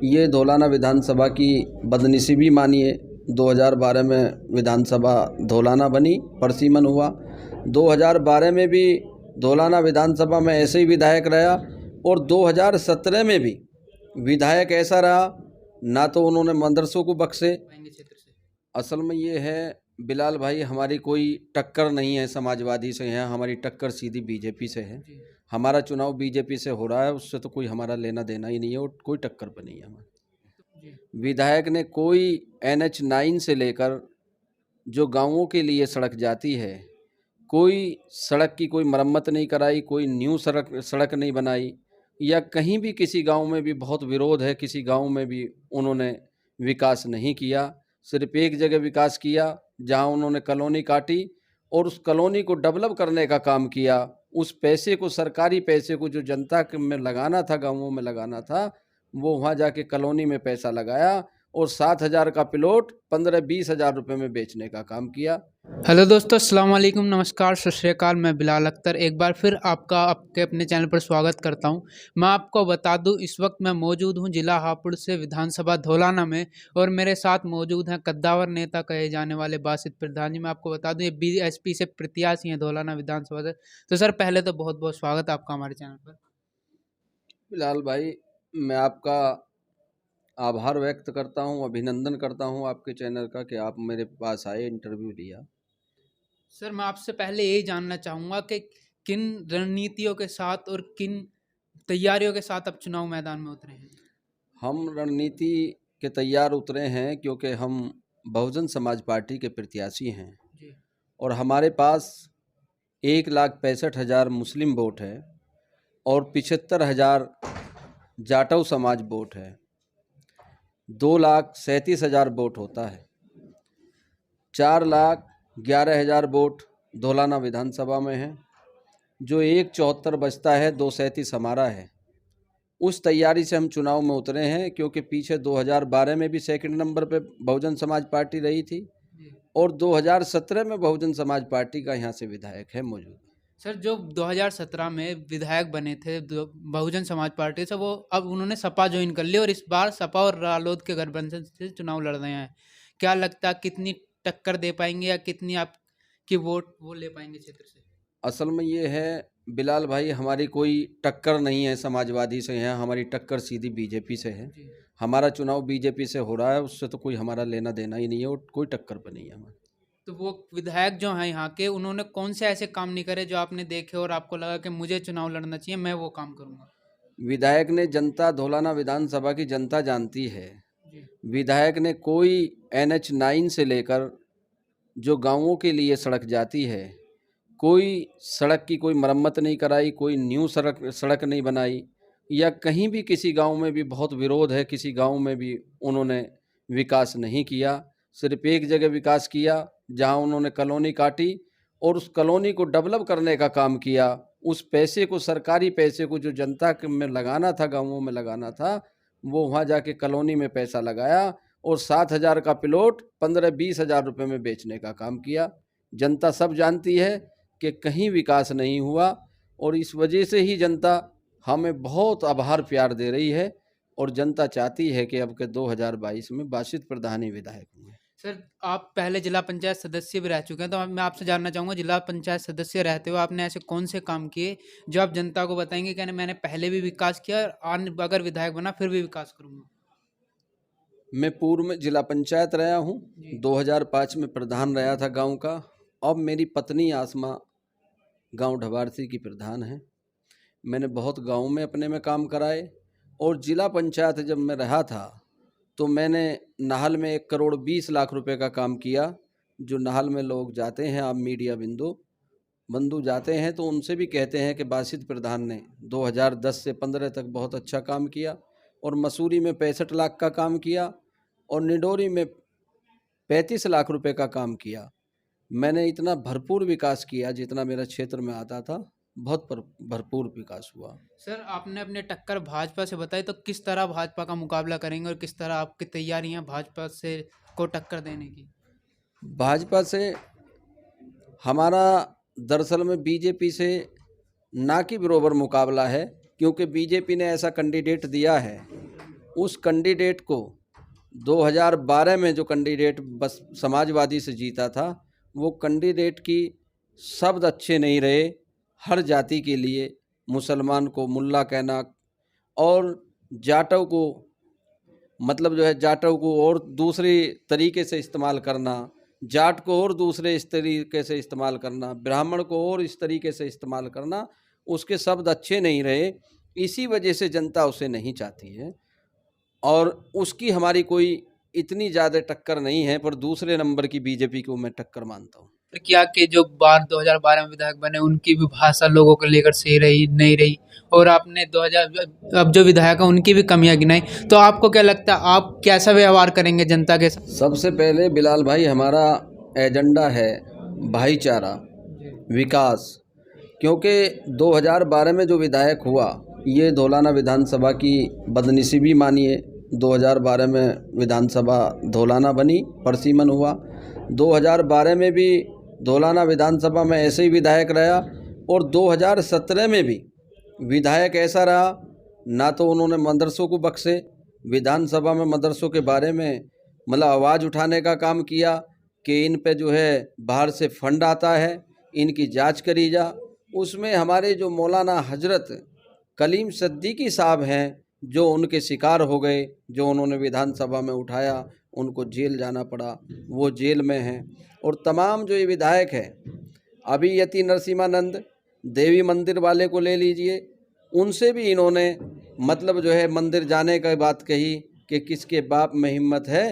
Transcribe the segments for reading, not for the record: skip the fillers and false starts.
ये धौलाना विधानसभा की बदनसीबी मानिए। 2012 में विधानसभा धौलाना बनी, परसीमन हुआ। 2012 में भी धौलाना विधानसभा में ऐसे ही विधायक रहा और 2017 में भी विधायक ऐसा रहा, ना तो उन्होंने मदरसों को बख्शे। असल में ये है बिलाल भाई, हमारी कोई टक्कर नहीं है समाजवादी से है, हमारी टक्कर सीधी बीजेपी से है। हमारा चुनाव बीजेपी से हो रहा है, उससे तो कोई हमारा लेना देना ही नहीं है और कोई टक्कर पर नहीं है हमारी। विधायक ने कोई NH 9 से लेकर जो गांवों के लिए सड़क जाती है, कोई सड़क की कोई मरम्मत नहीं कराई, कोई न्यू सड़क नहीं बनाई, या कहीं भी किसी गांव में भी बहुत विरोध है, किसी गांव में भी उन्होंने विकास नहीं किया। सिर्फ एक जगह विकास किया जहां उन्होंने कॉलोनी काटी और उस कॉलोनी को डेवलप करने का काम किया। उस पैसे को, सरकारी पैसे को जो जनता में लगाना था, गांवों में लगाना था, वो वहां जाके कॉलोनी में पैसा लगाया और 7,000 का प्लॉट 15-20 हज़ार रुपये में बेचने का काम किया। हेलो दोस्तों, अस्सलाम वालेकुम, नमस्कार, सत श्री अकाल। मैं बिलाल अख्तर एक बार फिर आपका आपके अपने चैनल पर स्वागत करता हूं। मैं आपको बता दूं, इस वक्त मैं मौजूद हूं जिला हापुड़ से विधानसभा धौलाना में और मेरे साथ मौजूद हैं कद्दावर नेता कहे जाने वाले बासित प्रधान जी। मैं आपको बता दूं, ये BSP से प्रत्याशी हैं धौलाना विधानसभा से। तो सर, पहले तो बहुत बहुत स्वागत आपका हमारे चैनल पर। बिलाल भाई, मैं आपका आभार व्यक्त करता हूं, अभिनंदन करता हूं आपके चैनल का कि आप मेरे पास आए, इंटरव्यू लिया। सर, मैं आपसे पहले यही जानना चाहूँगा कि किन रणनीतियों के साथ और किन तैयारियों के साथ आप चुनाव मैदान में उतरे हैं? हम रणनीति के तैयार उतरे हैं क्योंकि हम बहुजन समाज पार्टी के प्रत्याशी हैं जी। और हमारे पास 1,65,000 मुस्लिम वोट है और 75,000 जाटव समाज वोट है। 2,37,000 वोट होता है। 4,11,000 वोट धौलाना विधानसभा में है। जो 1,74 बचता है, 237 हमारा है। उस तैयारी से हम चुनाव में उतरे हैं क्योंकि पीछे 2012 में भी सेकंड नंबर पे बहुजन समाज पार्टी रही थी और 2017 में बहुजन समाज पार्टी का यहाँ से विधायक है मौजूद। सर, जो 2017 में विधायक बने थे बहुजन समाज पार्टी से, वो अब उन्होंने सपा ज्वाइन कर ली और इस बार सपा और रालोद के गठबंधन से चुनाव लड़ रहे हैं। क्या लगता है, कितनी टक्कर दे पाएंगे या कितनी आपकी वोट वो ले पाएंगे क्षेत्र से? असल में ये है बिलाल भाई, हमारी कोई टक्कर नहीं है समाजवादी से है, हमारी टक्कर सीधी बीजेपी से है। हमारा चुनाव बीजेपी से हो रहा है, उससे तो कोई हमारा लेना देना ही नहीं है और कोई टक्कर पर नहीं है हमारी। तो वो विधायक जो हैं यहाँ के, उन्होंने कौन से ऐसे काम नहीं करे जो आपने देखे और आपको लगा कि मुझे चुनाव लड़ना चाहिए, मैं वो काम करूँगा? विधायक ने, जनता धौलाना विधानसभा की जनता जानती है, विधायक ने कोई NH 9 से लेकर जो गांवों के लिए सड़क जाती है, कोई सड़क की कोई मरम्मत नहीं कराई, कोई न्यू सड़क नहीं बनाई, या कहीं भी किसी गांव में भी बहुत विरोध है, किसी गांव में भी उन्होंने विकास नहीं किया। सिर्फ एक जगह विकास किया जहां उन्होंने कॉलोनी काटी और उस कॉलोनी को डेवलप करने का काम किया। उस पैसे को, सरकारी पैसे को जो जनता में लगाना था, गाँवों में लगाना था, वो वहाँ जाके कॉलोनी में पैसा लगाया और 7,000 का प्लॉट 15-20 हज़ार रुपये में बेचने का काम किया। जनता सब जानती है कि कहीं विकास नहीं हुआ और इस वजह से ही जनता हमें बहुत आभार प्यार दे रही है और जनता चाहती है कि अब के 2022 में बासित प्रधान ही विधायक होंगे। सर, आप पहले जिला पंचायत सदस्य भी रह चुके हैं, तो मैं आपसे जानना चाहूँगा, जिला पंचायत सदस्य रहते हुए आपने ऐसे कौन से काम किए जो आप जनता को बताएंगे कि मैंने पहले भी विकास किया और अगर विधायक बना फिर भी विकास करूँगा? मैं पूर्व में जिला पंचायत रहा हूँ, 2005 में प्रधान रहा था गांव का। अब मेरी पत्नी आसमा गांव ढबारसी की प्रधान है। मैंने बहुत गांव में अपने में काम कराए और जिला पंचायत जब मैं रहा था तो मैंने नाहल में 1,20,00,000 रुपए का काम किया। जो नाहल में लोग जाते हैं, आप मीडिया बंधु जाते हैं तो उनसे भी कहते हैं कि बासित प्रधान ने 2010 से 15 तक बहुत अच्छा काम किया और मसूरी में 65 लाख का काम किया और निडोरी में 35 लाख रुपए का काम किया। मैंने इतना भरपूर विकास किया जितना मेरा क्षेत्र में आता था, बहुत भरपूर विकास हुआ। सर, आपने अपने टक्कर भाजपा से बताई, तो किस तरह भाजपा का मुकाबला करेंगे और किस तरह आपकी तैयारियां भाजपा से को टक्कर देने की? भाजपा से हमारा दरअसल में बीजेपी से ना कि बराबर मुकाबला है, क्योंकि बीजेपी ने ऐसा कैंडिडेट दिया है उस कैंडिडेट को 2012 में जो कैंडिडेट बस समाजवादी से जीता था, वो कैंडिडेट की शब्द अच्छे नहीं रहे। हर जाति के लिए मुसलमान को मुल्ला कहना और जाटव को मतलब जो है जाटव को और दूसरे तरीके से इस्तेमाल करना, जाट को और दूसरे इस तरीके से इस्तेमाल करना, ब्राह्मण को और इस तरीके से इस्तेमाल करना, उसके शब्द अच्छे नहीं रहे। इसी वजह से जनता उसे नहीं चाहती है और उसकी हमारी कोई इतनी ज़्यादा टक्कर नहीं है, पर दूसरे नंबर की बीजेपी को मैं टक्कर मानता हूँ। क्या कि जो बार 2012 में विधायक बने उनकी भी भाषा लोगों को लेकर सही रही नहीं रही, और आपने 2000 अब जो विधायक है उनकी भी कमियां गिनाई, तो आपको क्या लगता है आप कैसा व्यवहार करेंगे जनता के साथ? सबसे पहले बिलाल भाई, हमारा एजेंडा है भाईचारा, विकास। क्योंकि 2012 में जो विधायक हुआ, ये धौलाना विधानसभा की बदनसीबी मानिए। 2012 में विधानसभा धौलाना बनी, परसीमन हुआ। 2012 में भी धौलाना विधानसभा में ऐसे ही विधायक रहा और 2017 में भी विधायक ऐसा रहा, ना तो उन्होंने मदरसों को बख्शे, विधानसभा में मदरसों के बारे में मतलब आवाज़ उठाने का काम किया कि इन पे जो है बाहर से फंड आता है, इनकी जांच करी जा। उसमें हमारे जो मौलाना हजरत कलीम सिद्दीकी साहब हैं, जो उनके शिकार हो गए, जो उन्होंने विधानसभा में उठाया, उनको जेल जाना पड़ा, वो जेल में हैं। और तमाम जो ये विधायक हैं, अभी यति नरसिम्हानंद देवी मंदिर वाले को ले लीजिए, उनसे भी इन्होंने मतलब जो है मंदिर जाने की बात कही कि किसके बाप में हिम्मत है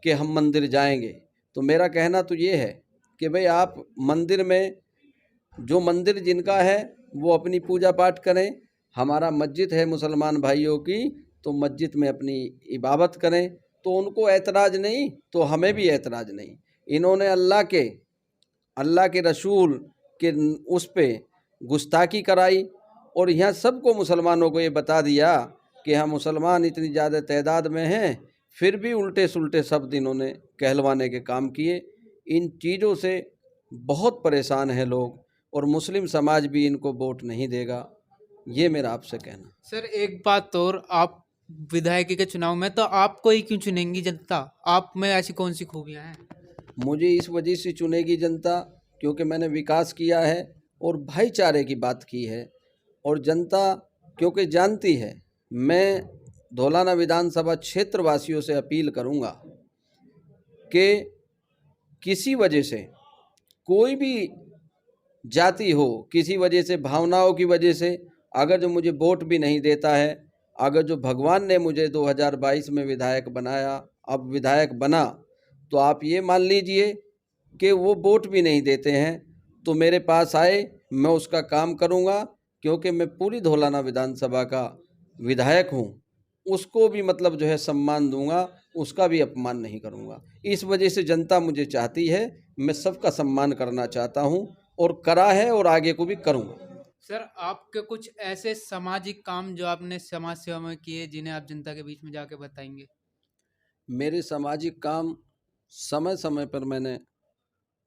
कि हम मंदिर जाएंगे। तो मेरा कहना तो ये है कि भाई आप मंदिर में, जो मंदिर जिनका है वो अपनी पूजा पाठ करें। हमारा मस्जिद है मुसलमान भाइयों की, तो मस्जिद में अपनी इबादत करें, तो उनको ऐतराज़ नहीं, तो हमें भी ऐतराज़ नहीं। इन्होंने अल्लाह के रसूल के उस पे गुस्ताखी कराई और यहाँ सबको मुसलमानों को ये बता दिया कि हम मुसलमान इतनी ज़्यादा तादाद में हैं, फिर भी उल्टे सुल्टे शब्द इन्होंने कहलवाने के काम किए। इन चीज़ों से बहुत परेशान हैं लोग और मुस्लिम समाज भी इनको वोट नहीं देगा, ये मेरा आपसे कहना। सर एक बात और, आप विधायकी के चुनाव में तो आपको ही क्यों चुनेंगी जनता? आप में ऐसी कौन सी खूबियां हैं? मुझे इस वजह से चुनेगी जनता क्योंकि मैंने विकास किया है और भाईचारे की बात की है। और जनता क्योंकि जानती है, मैं धौलाना विधानसभा क्षेत्र वासियों से अपील करूंगा कि किसी वजह से कोई भी जाति हो, किसी वजह से, भावनाओं की वजह से, अगर जो मुझे वोट भी नहीं देता है, अगर जो भगवान ने मुझे 2022 में विधायक बनाया, अब विधायक बना, तो आप ये मान लीजिए कि वो वोट भी नहीं देते हैं तो मेरे पास आए, मैं उसका काम करूंगा। क्योंकि मैं पूरी धौलाना विधानसभा का विधायक हूं, उसको भी मतलब जो है सम्मान दूंगा, उसका भी अपमान नहीं करूंगा। इस वजह से जनता मुझे चाहती है, मैं सबका सम्मान करना चाहता हूं और करा है और आगे को भी करूंगा। सर आपके कुछ ऐसे सामाजिक काम जो आपने समाज सेवा में किए जिन्हें आप जनता के बीच में जाके बताएंगे? मेरे सामाजिक काम, समय समय पर मैंने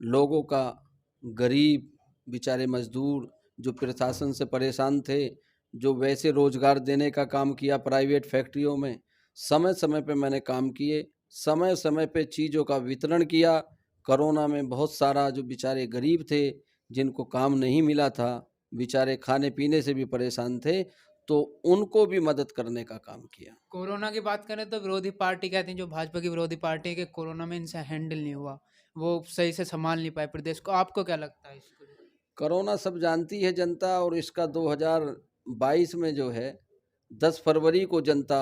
लोगों का, गरीब बेचारे मजदूर जो प्रशासन से परेशान थे, जो वैसे रोज़गार देने का काम किया प्राइवेट फैक्ट्रियों में, समय समय पे मैंने काम किए, समय समय पे चीज़ों का वितरण किया। कोरोना में बहुत सारा जो बेचारे गरीब थे, जिनको काम नहीं मिला था, बेचारे खाने पीने से भी परेशान थे, तो उनको भी मदद करने का काम किया। कोरोना की बात करें तो विरोधी पार्टी कहती हैं, जो भाजपा की विरोधी पार्टी है, कि कोरोना में इनसे हैंडल नहीं हुआ, वो सही से संभाल नहीं पाए प्रदेश को। आपको क्या लगता है इसको? कोरोना सब जानती है जनता, और इसका 2022 में जो है 10 फरवरी को जनता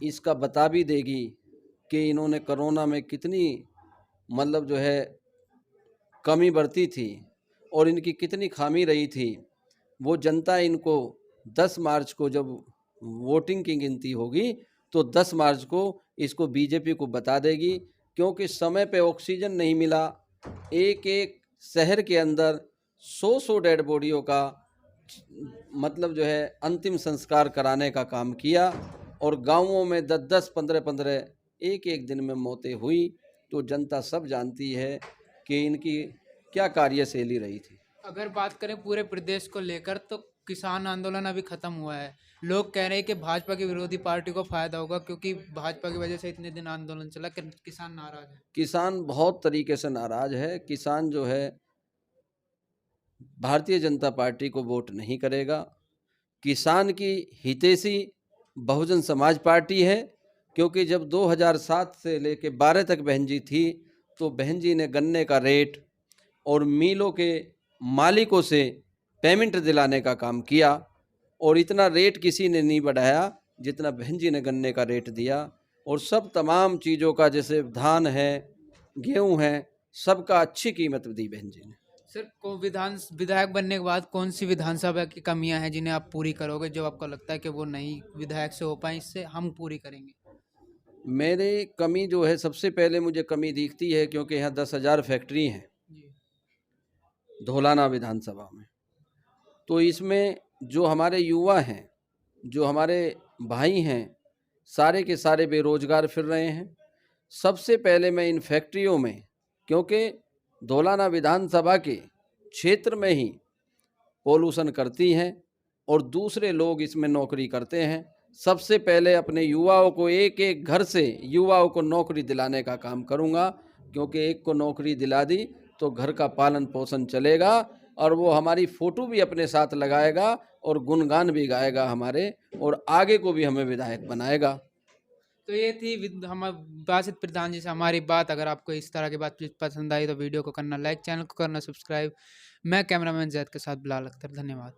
इसका बता भी देगी कि इन्होंने कोरोना में कितनी मतलब जो है कमी बरती थी और इनकी कितनी खामी रही थी। वो जनता इनको 10 मार्च को जब वोटिंग की गिनती होगी, तो 10 मार्च को इसको बीजेपी को बता देगी। क्योंकि समय पे ऑक्सीजन नहीं मिला, एक एक शहर के अंदर 100 डेड बॉडियों का मतलब जो है अंतिम संस्कार कराने का काम किया और गांवों में 10-10, 15-15 एक एक दिन में मौतें हुई। तो जनता सब जानती है कि इनकी क्या कार्यशैली रही थी। अगर बात करें पूरे प्रदेश को लेकर, तो किसान आंदोलन अभी खत्म हुआ है, लोग कह रहे हैं कि भाजपा की विरोधी पार्टी को फायदा होगा क्योंकि भाजपा की वजह से इतने दिन आंदोलन चला कि किसान नाराज है। किसान बहुत तरीके से नाराज है। किसान जो है भारतीय जनता पार्टी को वोट नहीं करेगा। किसान की हितैषी बहुजन समाज पार्टी है, क्योंकि जब 2007 से लेके 12 तक बहन जी थी तो बहन जी ने गन्ने का रेट और मिलों के मालिकों से पेमेंट दिलाने का काम किया, और इतना रेट किसी ने नहीं बढ़ाया जितना बहन जी ने गन्ने का रेट दिया। और सब तमाम चीज़ों का, जैसे धान है, गेहूं है, सबका अच्छी कीमत दी बहन जी ने। सर को विधायक बनने के बाद कौन सी विधानसभा की कमियां हैं जिन्हें आप पूरी करोगे, जो आपको लगता है कि वो नहीं विधायक से हो पाए, इससे हम पूरी करेंगे? मेरी कमी जो है, सबसे पहले मुझे कमी दिखती है क्योंकि यहाँ 10,000 फैक्ट्री हैं जी। धौलाना विधानसभा में। तो इसमें जो हमारे युवा हैं, जो हमारे भाई हैं, सारे के सारे बेरोजगार फिर रहे हैं। सबसे पहले मैं इन फैक्ट्रियों में, क्योंकि धौलाना विधानसभा के क्षेत्र में ही पोल्यूशन करती हैं और दूसरे लोग इसमें नौकरी करते हैं, सबसे पहले अपने युवाओं को, एक एक घर से युवाओं को नौकरी दिलाने का काम करूंगा। क्योंकि एक को नौकरी दिला दी तो घर का पालन पोषण चलेगा, और वो हमारी फ़ोटो भी अपने साथ लगाएगा और गुणगान भी गाएगा हमारे, और आगे को भी हमें विधायक बनाएगा। तो ये थी हम बासित प्रधान जी से हमारी बात। अगर आपको इस तरह की बात पसंद आई तो वीडियो को करना लाइक, चैनल को करना सब्सक्राइब। मैं कैमरामैन जैद के साथ बिलाल अख्तर, धन्यवाद।